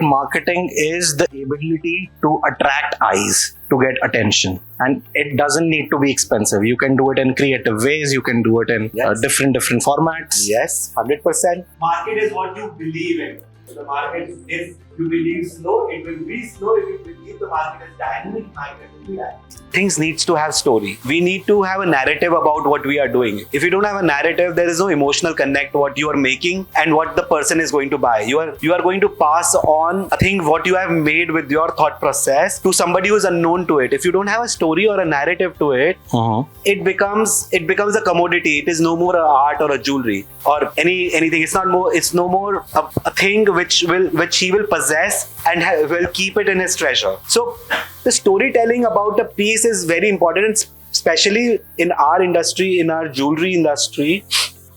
marketing is the ability to attract eyes, to get attention. And it doesn't need to be expensive. You can do it in creative ways. You can do it in different formats. Yes, 100%. Market is what you believe in. The market, if you believe slow, it will be slow. If you believe the market is dynamic, market will be dynamic. Things needs to have story. We need to have a narrative about what we are doing. If you don't have a narrative, there is no emotional connect what you are making and what the person is going to buy. You are going to pass on a thing what you have made with your thought process to somebody who is unknown to it. If you don't have a story or a narrative to it, it becomes a commodity. It is no more a art or a jewelry or anything. It's no more a thing which he will possess and will keep it in his treasure. So the storytelling about a piece is very important, especially in our industry, in our jewelry industry.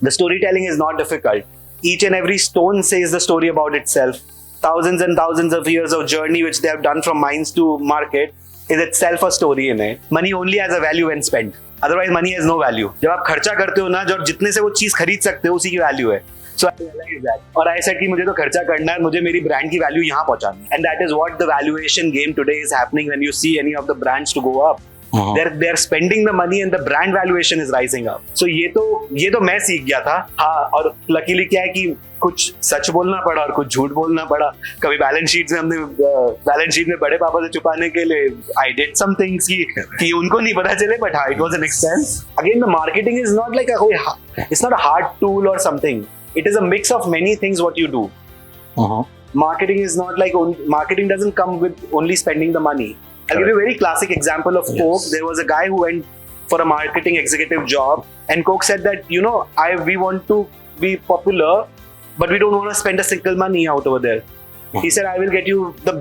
The storytelling is not difficult. Each and every stone says the story about itself. Thousands and thousands of years of journey which they have done from mines to market is itself a story in it. Money only has a value when spent. Otherwise money has no value. जब आप खर्चा करते हो ना, जब जितने से वो चीज खरीद सकते हो उसी की वैल्यू है. So I realized that. और I said कि मुझे तो खर्चा करना है, मुझे मेरी ब्रांड की वैल्यू यहाँ पहुंचानी है. And that is what the valuation game today is happening when you see any of the brands to go up. They're spending the money and the brand valuation is rising up. So ये तो मैं सीख गया था. हाँ, और luckily क्या है कि कुछ सच बोलना पड़ा और कुछ झूठ बोलना पड़ा. कभी बैलेंस शीट में बड़े पापा से छुपाने के लिए I did some things कि उनको नहीं पता चले, but हाँ, it was an expense. Again, the marketing is not like it's not a hard tool or something. It is a mix of many things what you do. Marketing is not like marketing doesn't come with only spending the money. I'll give you a very classic example of Coke. There was a guy who went for a marketing executive job, and Coke said that we want to be popular, but we don't want to spend a single money out over there. He said, I will get you the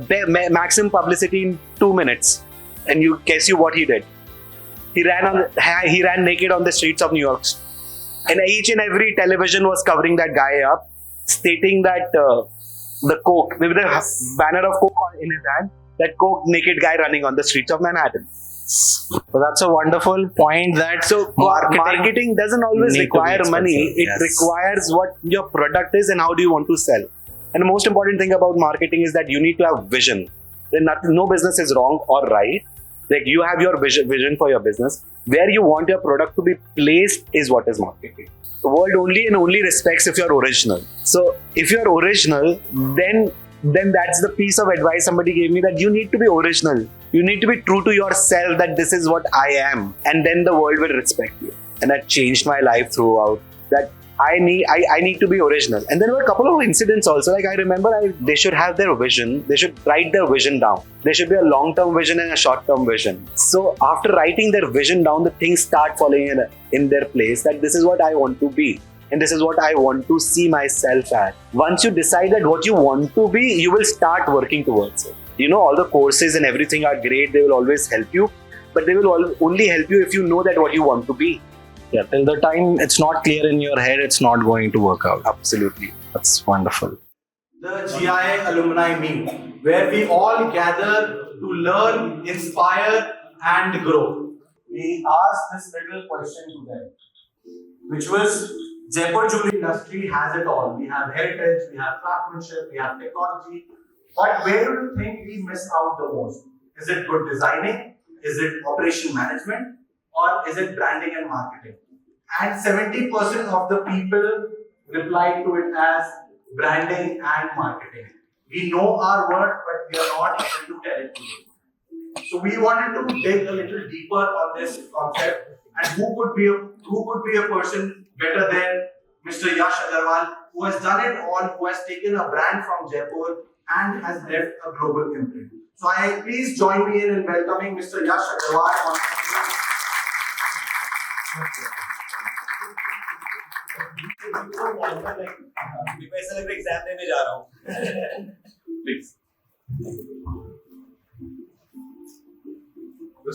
maximum publicity in 2 minutes, and you guess what he did? He ran naked on the streets of New York. And each and every television was covering that guy up, stating that the Coke, with the banner of Coke in his hand, that Coke naked guy running on the streets of Manhattan. So that's a wonderful point. That Marketing doesn't always require money. It requires what your product is and how do you want to sell. And the most important thing about marketing is that you need to have vision. No business is wrong or right. Like you have your vision for your business. Where you want your product to be placed is what is marketing. The world only respects if you're original. So if you're original, then that's the piece of advice somebody gave me, that you need to be original. You need to be true to yourself, that this is what I am. And then the world will respect you. And that changed my life throughout. That I need to be original. And there were a couple of incidents also. Like I remember they should have their vision. They should write their vision down. There should be a long-term vision and a short-term vision. So after writing their vision down, the things start falling in their place, that this is what I want to be. And this is what I want to see myself at. Once you decide that what you want to be, you will start working towards it. All the courses and everything are great. They will always help you. But they will only help you if you know that what you want to be. Yeah, till the time it's not clear in your head, it's not going to work out. Absolutely. That's wonderful. The GIA Alumni meet, where we all gather to learn, inspire, and grow. We asked this little question to them, which was, Jaipur jewelry industry has it all. We have heritage, we have craftsmanship, we have technology. But where do you think we miss out the most? Is it good designing? Is it operation management? Or is it branding and marketing? And 70% of the people replied to it as branding and marketing. We know our word, but we are not able to tell it to you. So we wanted to dig a little deeper on this concept, and who could be a person better than Mr. Yash Agarwal, who has done it all, who has taken a brand from Jaipur and has left a global imprint. So please join me in welcoming Mr. Yash Agarwal on stage. पैसा लग exam देने जा रहा हूँ please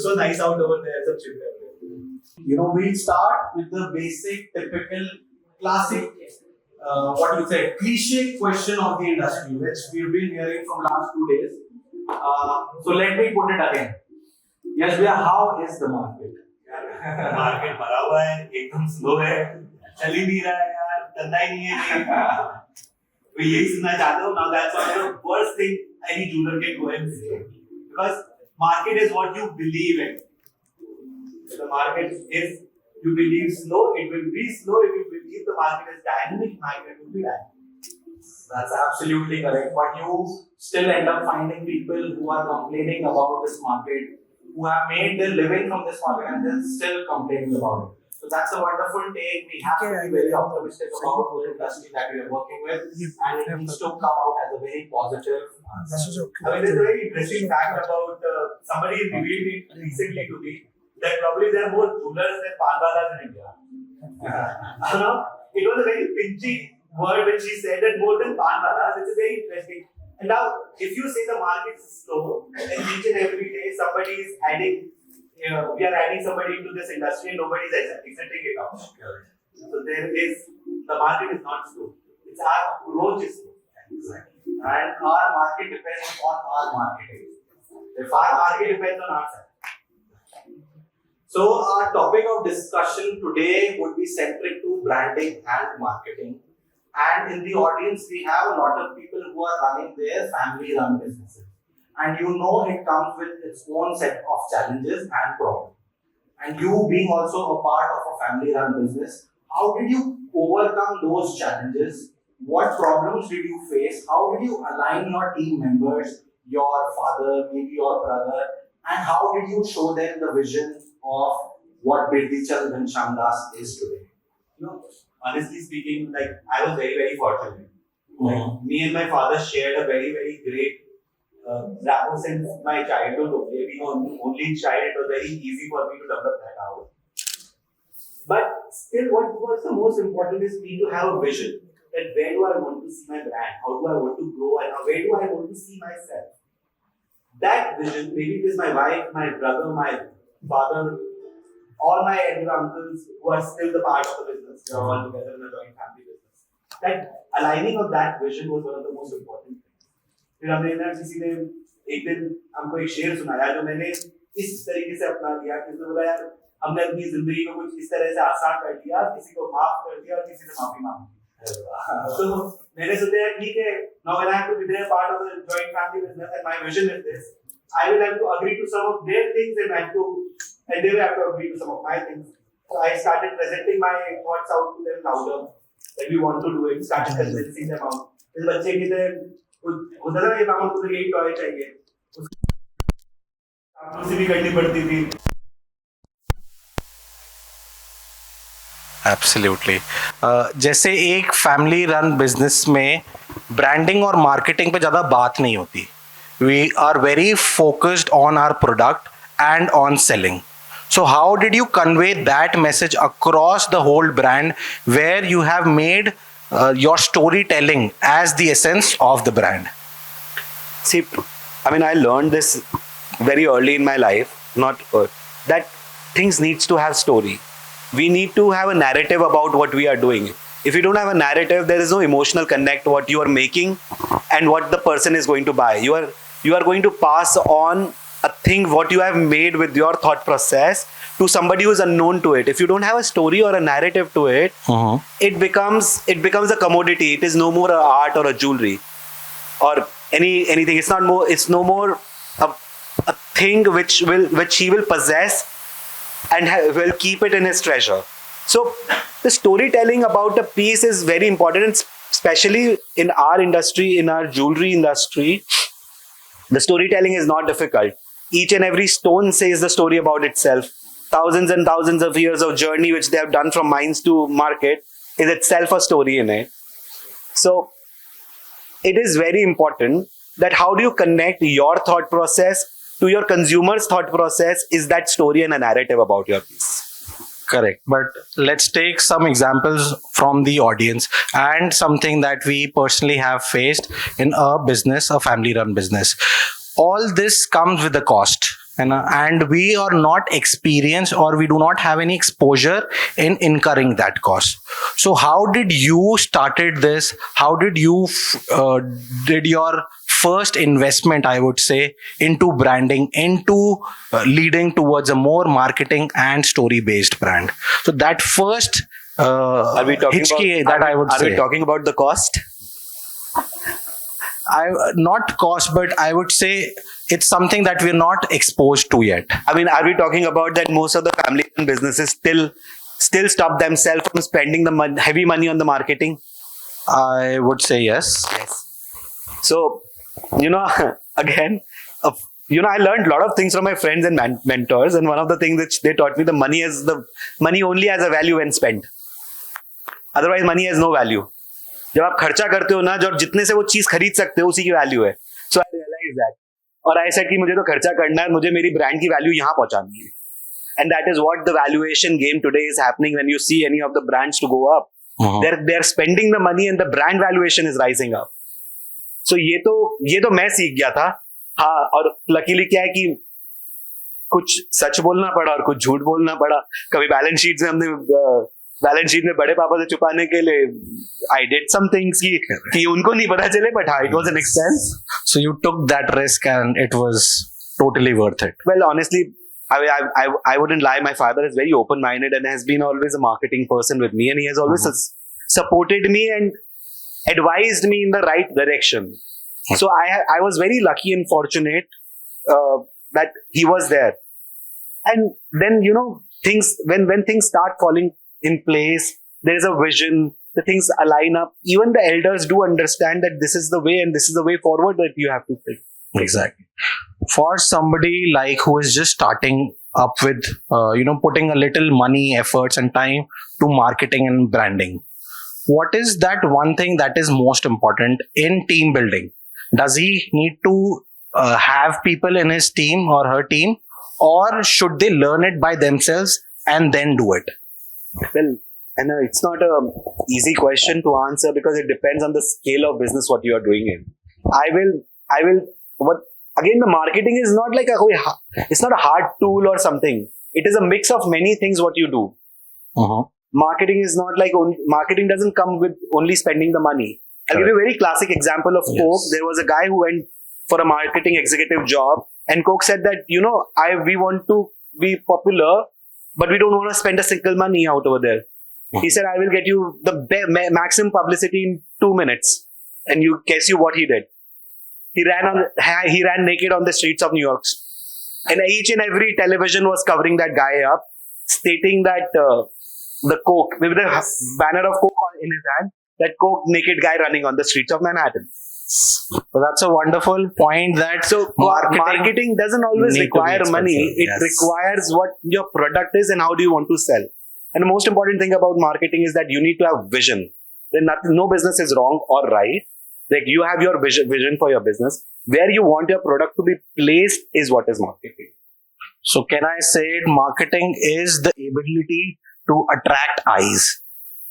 so nice out over there सब chill कर रहे हैं. We'll start with the basic, typical, classic, what you say, cliche question of the industry, which we've been hearing from last 2 days. So let me put it again. Yes, how is the market? Market भरा हुआ है, एकदम slow है, चल ही नहीं रहा है यार, धंधा ही नहीं है. तो यही सुनना चाहते हो. Now that's one of the worst thing any jeweler can go and say, because market is what you believe in. If the market is, you believe slow, it will be slow. If you believe the market is dynamic, market will be dynamic. That's absolutely correct. But you still end up finding people who are complaining about this market, who have made their living from this market, and they're still complaining about it. So that's a wonderful take. We have to be very optimistic about the industry that we are working with, and it needs to come out as a very positive. I mean, there's a very interesting fact about somebody revealed it recently to me that probably there are more jewelers than panwalas in India. It was a very pinchy word when she said that more than panwalas. It's a very interesting. And now, if you say the market is slow, and each and every day somebody is adding, we are adding somebody into this industry and nobody is exiting it out. So the market is not slow. It's our approach is slow. Exactly. And our market depends on our marketing. If our market depends on our side. So our topic of discussion today would be centric to branding and marketing. And in the audience, we have a lot of people who are running their family-run businesses. And you know it comes with its own set of challenges and problems. And you being also a part of a family-run business, how did you overcome those challenges? What problems did you face? How did you align your team members, your father, maybe your brother, and how did you show them the vision of what Birdhichand Ghanshyamdas is today? Honestly speaking, like I was very, very fortunate. Like, me and my father shared a very, very great rapport since my childhood. Okay, being only child, it was very easy for me to develop that out. But still, what was the most important is me to have a vision. That where do I want to see my brand? How do I want to grow? And where do I want to see myself? That vision, maybe it is my wife, my brother, my father, all my elder uncles who are still the part of the business, we are all together in a joint family business. That aligning of that vision was one of the most important things. फिर हमने ना किसी ने एक दिन हमको एक शेर सुनाया जो मैंने इस तरीके से अपना लिया कि उसने बोला यार हमने अपनी जिंदगी को कुछ इस तरह से आसान कर दिया, किसी को माफ कर दिया और किसी से माफी मांगी. So मैंने सोचा ठीक है, now when I have to be a part of the joint family business and my vision is this, I will have to agree to some of their things and they will have to agree to some of my things. So I started presenting my thoughts out to them louder that we want to do it, started convincing them out. इस बच्चे की तरह होता था ये मामा को तो यही टॉय चाहिए, आपको से भी करनी पड़ती थी. एब्सोल्युटली. जैसे एक फैमिली रन बिजनेस में ब्रांडिंग और मार्केटिंग पे ज़्यादा बात नहीं होती. We are very focused on our product and on selling. So how did you convey that message across the whole brand where you have made your storytelling as the essence of the brand? See, I mean, I learned this very early in my life, that things needs to have story. We need to have a narrative about what we are doing. If you don't have a narrative, there is no emotional connect what you are making and what the person is going to buy. You are going to pass on a thing what you have made with your thought process to somebody who is unknown to it. If you don't have a story or a narrative to it, it becomes a commodity. It is no more an art or a jewelry or anything. It's no more a thing which he will possess and will keep it in his treasure. So the storytelling about a piece is very important, especially in our industry, in our jewelry industry. The storytelling is not difficult. Each and every stone says the story about itself. Thousands and thousands of years of journey which they have done from mines to market is itself a story in it. So it is very important that how do you connect your thought process to your consumer's thought process is that story and a narrative about your piece. Correct. But let's take some examples from the audience and something that we personally have faced in a business, a family run business. All this comes with a cost. And we are not experienced or we do not have any exposure in incurring that cost. So how did you started this? How did you did your first investment, I would say, into branding, into leading towards a more marketing and story-based brand? So that first are we talking hitchkey about, that I would say. Are we talking about the cost? Not cost, but I would say it's something that we're not exposed to yet. I mean, are we talking about that most of the family run businesses still stop themselves from spending the heavy money on the marketing? I would say yes. Yes. So, again, I learned a lot of things from my friends and mentors, and one of the things which they taught me, the money only has a value when spent. Otherwise, money has no value. जब आप खर्चा करते हो ना, जो जितने से वो चीज खरीद सकते हो उसी की वैल्यू है. सो आई रियलाइज दैट. और आई सेड कि मुझे तो खर्चा करना है, मुझे मेरी ब्रांड की वैल्यू यहाँ पहुंचानी है. And that is what the valuation game today is happening when you see any of the brands to go up. They're spending the money and the brand valuation is rising up. So ये तो मैं सीख गया था. हाँ, और luckily क्या है कि कुछ सच बोलना पड़ा और कुछ झूठ बोलना पड़ा. कभी बैलेंस शीट में बड़े पापा से छुपाने के लिए आई डिड सम थिंग्स कि उनको नहीं पता चले, बट हाँ, it was an expense. So you took that risk and it was totally worth it. Well, honestly, I wouldn't lie. My father is very open-minded and has been always a marketing person with me, and he has always supported me and advised me in the right direction. So I was very lucky and fortunate that he was there. And then things when things start falling in place, there is a vision, the things align up. Even the elders do understand that this is the way and this is the way forward that you have to take. Exactly. For somebody like who is just starting up with putting a little money, efforts and time to marketing and branding, what is that one thing that is most important in team building? Does he need to have people in his team or her team, or should they learn it by themselves and then do it? Well, I know it's not a easy question to answer because it depends on the scale of business what you are doing in. Again, the marketing is not like it's not a hard tool or something. It is a mix of many things what you do. Marketing is not like marketing doesn't come with only spending the money. I'll give you a very classic example of Coke. There was a guy who went for a marketing executive job, and Coke said that we want to be popular, but we don't want to spend a single money out over there. He said, I will get you the maximum publicity in 2 minutes. And you guess what he did? He ran naked on the streets of New York. And each and every television was covering that guy up, stating that the Coke, with the banner of Coke in his hand, that Coke naked guy running on the streets of Manhattan. So that's a wonderful point. That marketing doesn't always require money. It requires what your product is and how do you want to sell. And the most important thing about marketing is that you need to have vision. Then no business is wrong or right. Like you have your vision for your business. Where you want your product to be placed is what is marketing. So can I say marketing is the ability to attract eyes,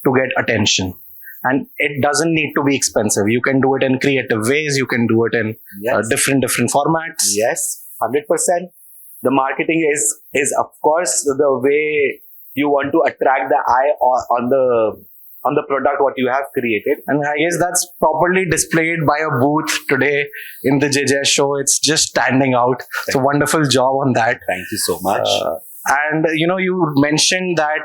to get attention? And it doesn't need to be expensive. You can do it in creative ways. You can do it in different formats. Yes, 100%. The marketing is of course the way you want to attract the eye on the product what you have created. And I guess that's properly displayed by a booth today in the JJ show. It's just standing out. It's a wonderful job on that. Thank you so much. And you mentioned that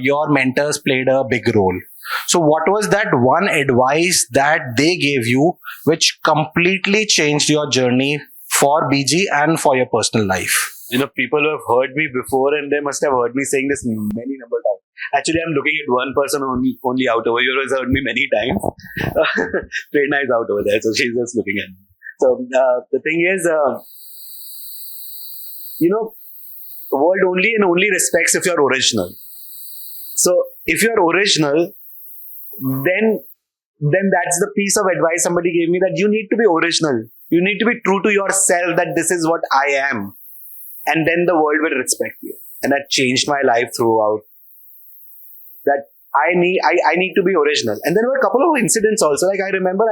your mentors played a big role. So what was that one advice that they gave you which completely changed your journey for BG and for your personal life? People who have heard me before and they must have heard me saying this many number of times. Actually, I'm looking at one person only out over here who has heard me many times. Prerna is out over there, so she's just looking at me. So the thing is, the world only respects if you're original. So if you're original, then that's the piece of advice somebody gave me, that you need to be original. You need to be true to yourself, that this is what I am. And then the world will respect you. And that changed my life throughout. That I need to be original. And there were a couple of incidents also. Like I remember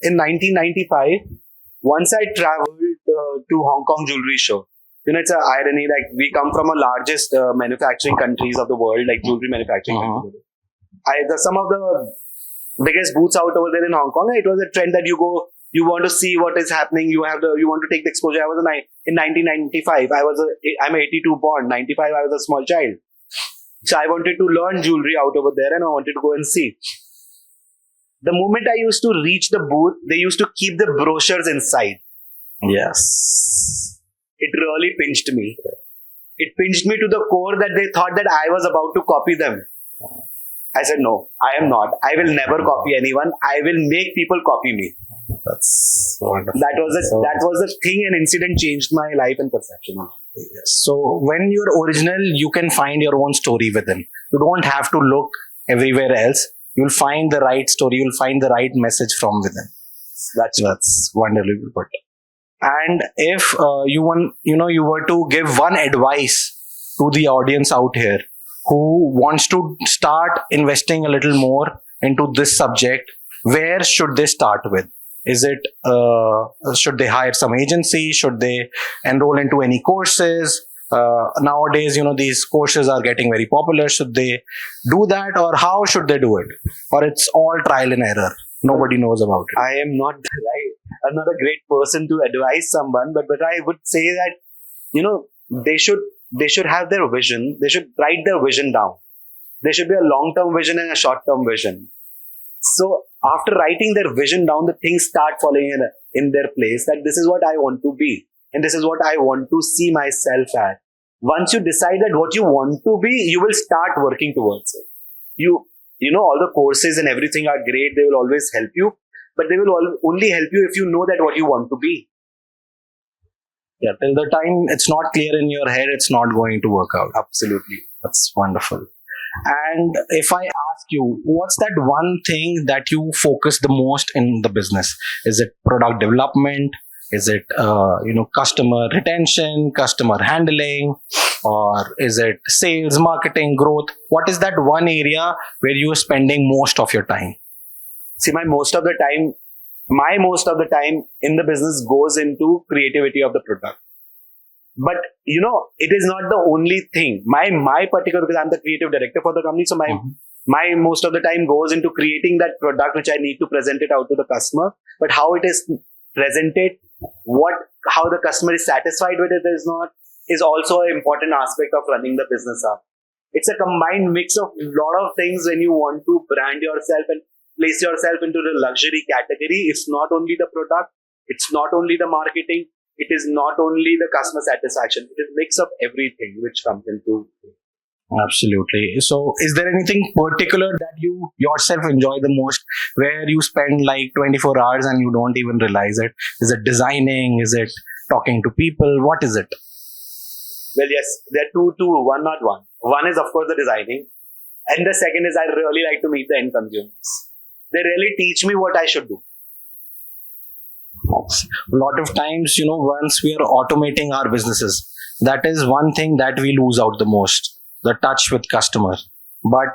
in 1995, once I traveled to Hong Kong jewelry show. It's an irony, like we come from the largest manufacturing countries of the world, like jewelry manufacturing countries. Some of the biggest booths out over there in Hong Kong, it was a trend that you go, you want to see what is happening, you want to take the exposure. I was in 1995, I'm 82 born, 95 I was a small child. So I wanted to learn jewelry out over there and I wanted to go and see. The moment I used to reach the booth, they used to keep the brochures inside. Yes. It really pinched me. It pinched me to the core that they thought that I was about to copy them. I said, no, I am not. I will never copy anyone. I will make people copy me. That's wonderful. That was the thing, and incident changed my life and perception. So when you're original, you can find your own story within. You don't have to look everywhere else. You'll find the right story. You'll find the right message from within. That's wonderfully put. And if you were to give one advice to the audience out here who wants to start investing a little more into this subject, where should they start with? Is it should they hire some agency? Should they enroll into any courses? Nowadays, these courses are getting very popular. Should they do that, or how should they do it? Or it's all trial and error. Nobody knows about it. I'm not a great person to advise someone, but I would say that they should have their vision. They should write their vision down. There should be a long-term vision and a short-term vision. So after writing their vision down, the things start falling in their place. That this is what I want to be, and this is what I want to see myself at. Once you decide that what you want to be, you will start working towards it. All the courses and everything are great. They will always help you, but they will only help you if you know that what you want to be. Yeah, till the time it's not clear in your head, it's not going to work out. Absolutely. That's wonderful. And if I ask you, what's that one thing that you focus the most in the business? Is it product development? Is it customer retention, customer handling, or is it sales, marketing, growth? What is that one area where you are spending most of your time? See, my most of the time in the business goes into creativity of the product. But it is not the only thing. My particular, because I'm the creative director for the company, so my most of the time goes into creating that product which I need to present it out to the customer. But how it is presented, how the customer is satisfied with it is also an important aspect of running the business up. It's a combined mix of a lot of things when you want to brand yourself and place yourself into the luxury category. It's not only the product, it's not only the marketing, it is not only the customer satisfaction. It is a mix of everything which comes into it. Absolutely. So is there anything particular that you yourself enjoy the most, where you spend like 24 hours and you don't even realize it? Is it designing? Is it talking to people? What is it? Well, yes, there are two, one, not one. One is, of course, the designing. And the second is I really like to meet the end consumers. They really teach me what I should do. A lot of times, once we are automating our businesses, that is one thing that we lose out the most, the touch with customer. But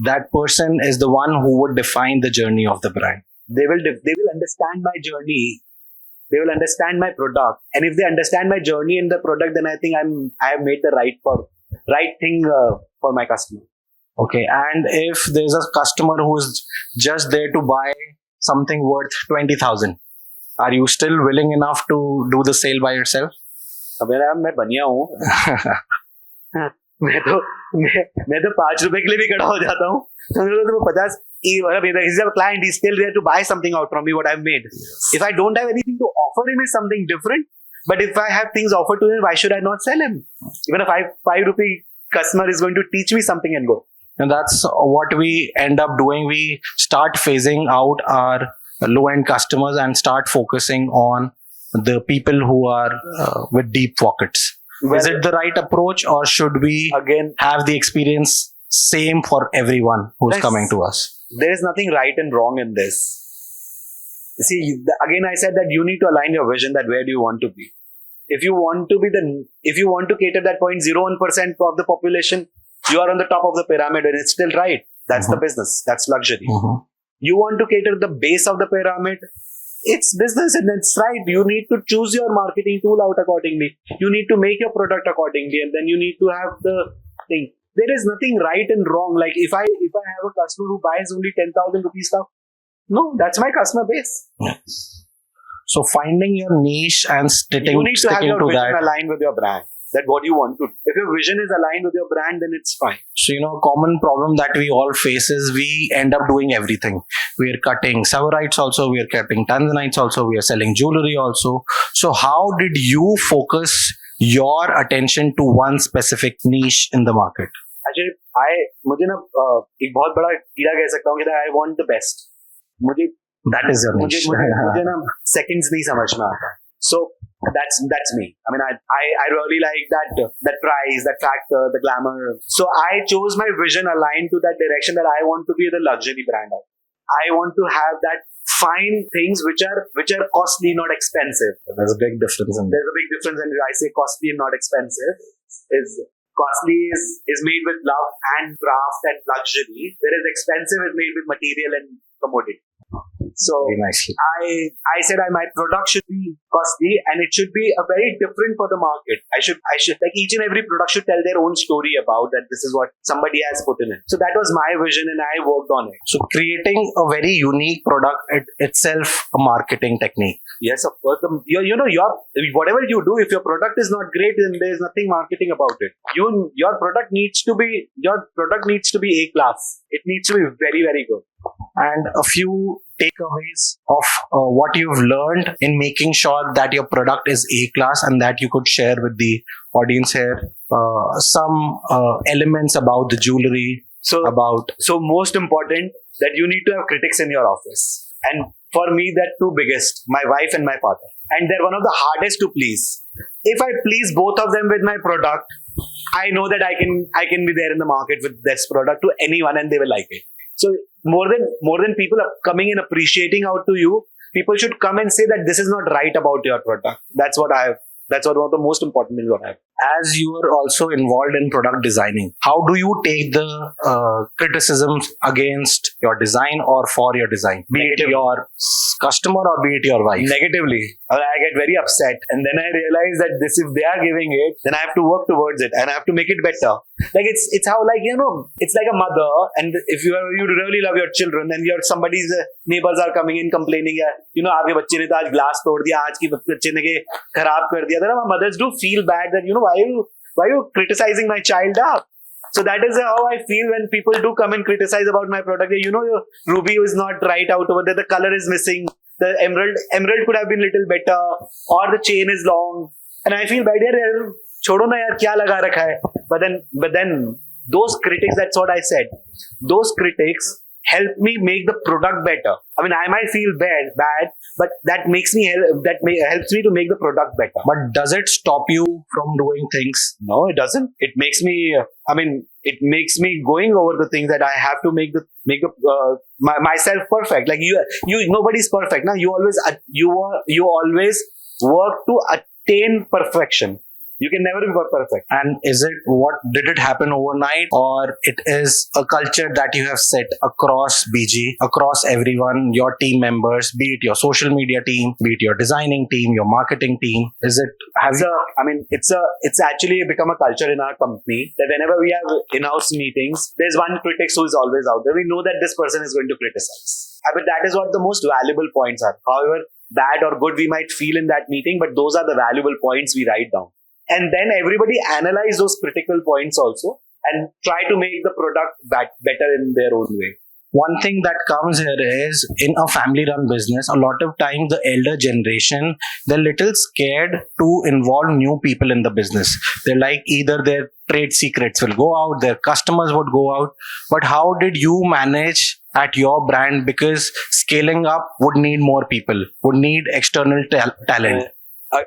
that person is the one who would define the journey of the brand. They will understand my journey. They will understand my product. And if they understand my journey in the product, then I think I have made the right thing for my customer. Okay. And if there's a customer who's just there to buy something worth 20,000, are you still willing enough to do the sale by yourself? मैं बनिया हूँ. मैं तो 5 रुपए के लिए भी खड़ा हो जाता हूँ. तो 50. He's a client. He's still there to buy something out from me. What I've made. If I don't have anything to offer him, is something different. But if I have things offered to him, why should I not sell him? Even a 5 rupee customer is going to teach me something and go. And that's what we end up doing. We start phasing out our low-end customers and start focusing on the people who are with deep pockets. Well, is it the right approach, or should we again have the experience same for everyone who's coming to us? There is nothing right and wrong in this. See, again, I said that you need to align your vision, that where do you want to be. If you want to cater that 0.01% of the population, you are on the top of the pyramid and it's still right. That's the business. That's luxury. You want to cater the base of the pyramid, it's business and it's right. You need to choose your marketing tool out accordingly. You need to make your product accordingly, and then you need to have the thing. There is nothing right and wrong. Like if I have a customer who buys only 10,000 rupees stuff, no, that's my customer base. Yes. So finding your niche and sticking you need to have your to vision that aligned with your brand. that what you want to do. If your vision is aligned with your brand, then it's fine. So, a common problem that we all face is we end up doing everything. We are cutting Savorites also, we are cutting Tanzanites also, we are selling jewelry also. So, how did you focus your attention to one specific niche in the market? Actually, मुझे ना एक बहुत बड़ा कीड़ा कह सकता हूँ कि I want the best. That is your niche. मुझे ना seconds नहीं समझ में आता. So that's me. I mean, I really like that price, that factor, the glamour. So I chose my vision aligned to that direction that I want to be the luxury brand. I want to have that fine things which are costly, not expensive. There's a big difference in There's a big difference when I say costly and not expensive. Costly is made with love and craft and luxury, whereas expensive is made with material and commodity. So very nicely. I said my product should be costly and it should be a very different for the market. I should like each and every product should tell their own story about that this is what somebody has put in it. So that was my vision and I worked on it. So creating a very unique product itself a marketing technique. Yes, of course. Whatever you do, if your product is not great, then there is nothing marketing about it. Your product needs to be A class. It needs to be very, very good. And a few takeaways of what you've learned in making sure that your product is A class and that you could share with the audience here. Some elements about the jewelry. So most important that you need to have critics in your office. And for me, that two biggest, my wife and my father. And they're one of the hardest to please. If I please both of them with my product, I know that I can be there in the market with this product to anyone and they will like it. So more than people are coming and appreciating out to you, people should come and say that this is not right about your product. That's one of the most important things what I have. As you are also involved in product designing, how do you take the criticisms against your design or for your design? Be it your customer or be it your wife? Negatively. I get very upset. And then I realize that if they are giving it, then I have to work towards it and I have to make it better. Like it's how it's like a mother, and if you really love your children and somebody's neighbors are coming in complaining, आपके बच्चे ने तो आज glass तोड़ दिया, आज की बच्चे ने खराब कर दिया. Then our mothers do feel bad that why are you criticizing my child up? So that is how I feel when people do come and criticize about my product. Your ruby is not right out over there, the color is missing, the emerald could have been little better, or the chain is long, and I feel bad. छोड़ो ना यार, क्या लगा रखा है? But then those critics, that's what I said. Those critics help me make the product better. I mean, I might feel bad, but that helps me to make the product better. But does it stop you from doing things? No, it doesn't. It makes me going over the things that I have to make myself perfect. Like nobody's perfect. Now you always work to attain perfection. You can never be perfect. And did it happen overnight, or it is a culture that you have set across BG, across everyone, your team members, be it your social media team, be it your designing team, your marketing team? It's actually become a culture in our company that whenever we have in-house meetings, there's one critic who is always out there. We know that this person is going to criticize. But that is what the most valuable points are. However bad or good we might feel in that meeting, but those are the valuable points we write down. And then everybody analyze those critical points also and try to make the product better in their own way. One thing that comes here is, in a family-run business, a lot of times the elder generation, they're little scared to involve new people in the business. They're like, either their trade secrets will go out, their customers would go out. But how did you manage at your brand? Because scaling up would need more people, would need external talent.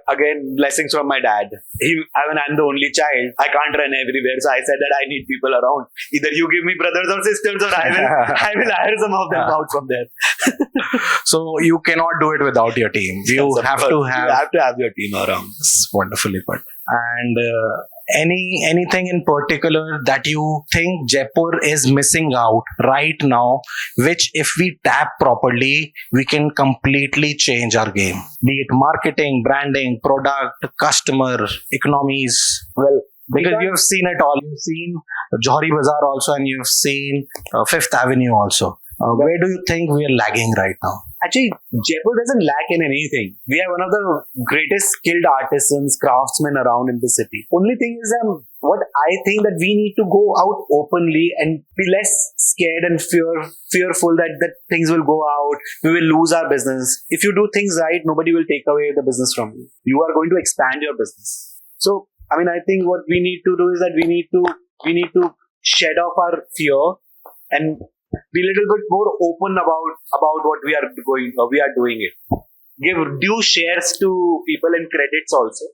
Again, blessings from my dad. I'm the only child. I can't run everywhere. So I said that I need people around. Either you give me brothers or sisters, or I will hire some of them out from there. So you cannot do it without your team. You have to have your team around. It's wonderfully put. And anything in particular that you think Jaipur is missing out right now, which if we tap properly, we can completely change our game? Be it marketing, branding, product, customer, economies. Well, because you have seen it all. You've seen Johari Bazaar also, and you've seen Fifth Avenue also. Where do you think we are lagging right now? Actually, Jaipur doesn't lack in anything. We are one of the greatest skilled artisans, craftsmen around in the city. Only thing is, what I think that we need to go out openly and be less scared and fearful that things will go out, we will lose our business. If you do things right, nobody will take away the business from you. You are going to expand your business. So, I think what we need to do is that we need to shed off our fear and be a little bit more open about what we are doing it. Give due shares to people and credits also.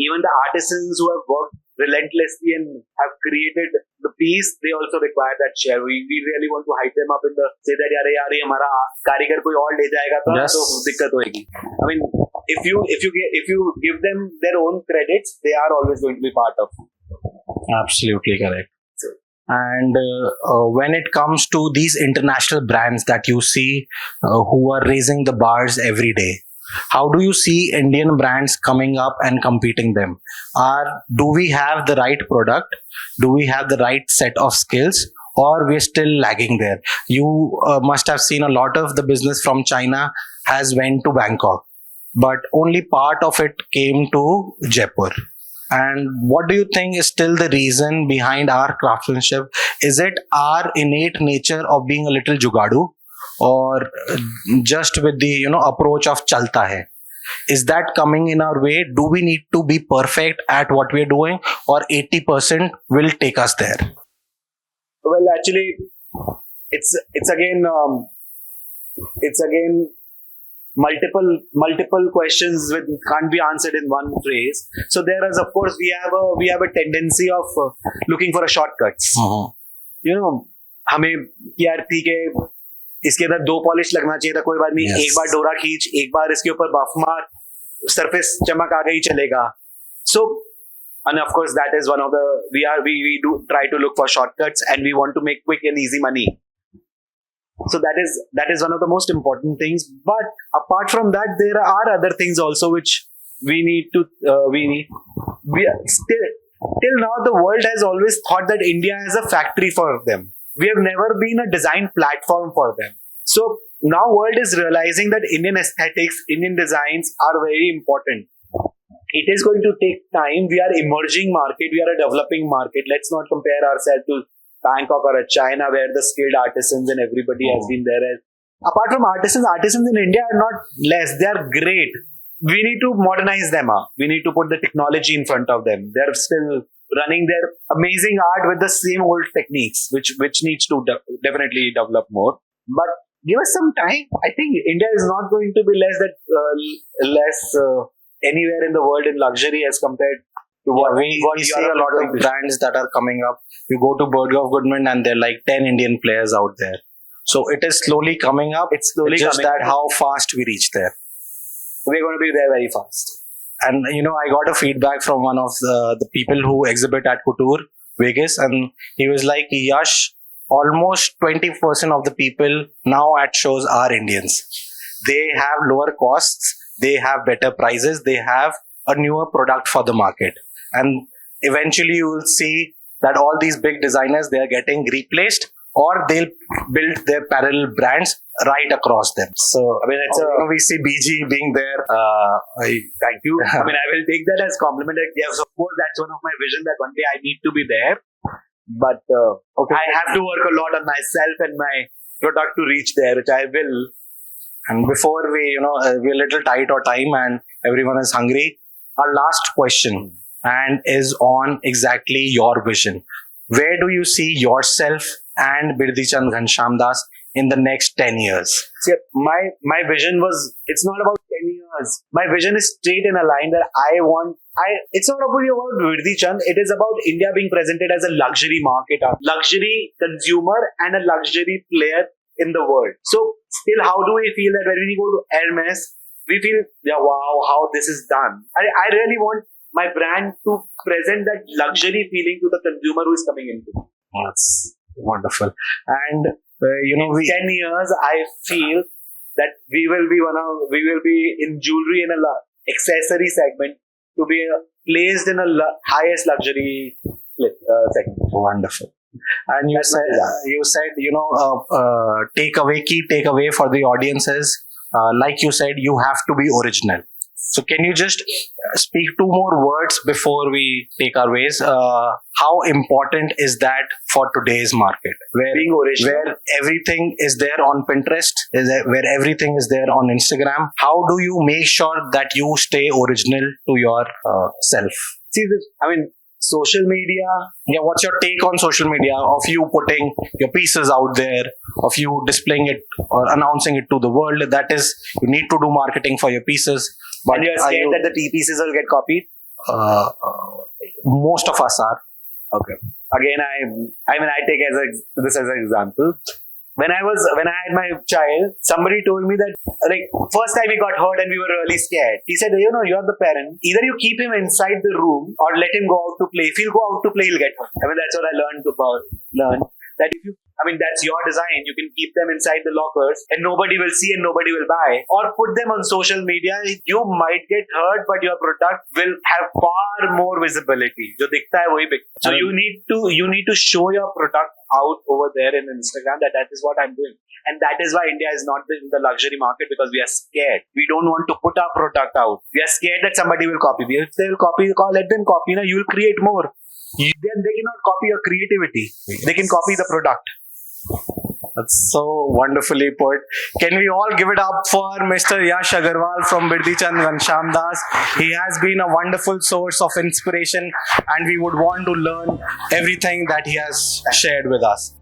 Even the artisans who have worked relentlessly and have created the piece, they also require that share. We really want to hype them up in the say that yaar ye hamara karigar koi aur le jayega to dikkat hoegi. If you give them their own credits, they are always going to be part of. Absolutely correct. And when it comes to these international brands that you see who are raising the bars every day, how do you see Indian brands coming up and competing them? Do we have the right product? Do we have the right set of skills? Or we're still lagging there? You must have seen a lot of the business from China has went to Bangkok, but only part of it came to Jaipur. And what do you think is still the reason behind our craftsmanship? Is it our innate nature of being a little jugadu, or just with the approach of chalta hai? Is that coming in our way? Do we need to be perfect at what we're doing, or 80% will take us there? Well, actually, it's again multiple questions which can't be answered in one phrase. So there is, of course, we have a tendency of looking for a shortcuts. हमें यार ठीक है, इसके अंदर 2 polish लगना चाहिए था, कोई बात नहीं, एक बार डोरा खींच, एक बार इसके ऊपर बफ मार, सरफेस चमक आ गई, चलेगा. So, and of course that is one of the we do try to look for shortcuts, and we want to make quick and easy money. So that is one of the most important things. But apart from that, there are other things also which we are still till now the world has always thought that India is a factory for them. We have never been a design platform for them. So now world is realizing that Indian aesthetics, Indian designs are very important. It is going to take time. We are emerging market. We are a developing market. Let's not compare ourselves to Bangkok or China, where the skilled artisans and everybody has been there. Apart from artisans in India are not less. They are great. We need to modernize them. We need to put the technology in front of them. They're still running their amazing art with the same old techniques, which needs to definitely develop more. But give us some time. I think India is not going to be less anywhere in the world in luxury as compared to we see a lot of brands that are coming up. You go to Birdhichand Goodman and there are like 10 Indian players out there. So it is slowly coming up. It's just that how fast we reach there. We're going to be there very fast. And I got a feedback from one of the people who exhibit at Couture Vegas, and he was like, Yash, almost 20% of the people now at shows are Indians. They have lower costs, they have better prices, they have a newer product for the market. And eventually you will see that all these big designers, they are getting replaced, or they'll build their parallel brands right across them. So, we see BG being there. Thank you. I will take that as compliment. Yes, of course, that's one of my vision that one day I need to be there. But I have to work a lot on myself and my product to reach there, which I will. And before we're a little tight on time and everyone is hungry, our last question and is on exactly your vision. Where do you see yourself and Birdhichand Ghanshyamdas in the next 10 years? See, my vision was, it's not about 10 years. My vision is straight in a line that it's not about Birdhichand. It is about India being presented as a luxury market, a luxury consumer and a luxury player in the world. So still, how do we feel that when we go to Hermes, we feel, wow, how this is done. I really want my brand to present that luxury feeling to the consumer who is coming into. That's wonderful. And in 10 years, I feel that we will be in jewelry in a accessory segment to be placed in a highest luxury segment. Wonderful. And you said, key takeaway for the audiences. Like you said, you have to be original. So can you just speak two more words before we take our ways? How important is that for today's market, where Being original. where everything is there on Pinterest, where everything is there on Instagram? How do you make sure that you stay original to your self? See, social media. Yeah, what's your take on social media, of you putting your pieces out there, of you displaying it or announcing it to the world? That is, you need to do marketing for your pieces. But And you're scared that the T pieces will get copied? Most of us are. Okay. Again, I take this as an example. When I had my child, somebody told me that, like, first time he got hurt and we were really scared. He said, you're the parent. Either you keep him inside the room or let him go out to play. If he'll go out to play, he'll get hurt. That's what I learned that if you, that's your design. You can keep them inside the lockers and nobody will see and nobody will buy. Or put them on social media. You might get hurt, but your product will have far more visibility. Jo dikhta hai, wahi bikta. So you need to show your product out over there in Instagram that is what I'm doing. And that is why India is not in the luxury market, because we are scared. We don't want to put our product out. We are scared that somebody will copy. If they will copy, let them copy. You will create more. Then they cannot copy your creativity. They can copy the product. That's so wonderfully put. Can we all give it up for Mr. Yash Agarwal from Birdhichand, Ghanshyamdas? He has been a wonderful source of inspiration, and we would want to learn everything that he has shared with us.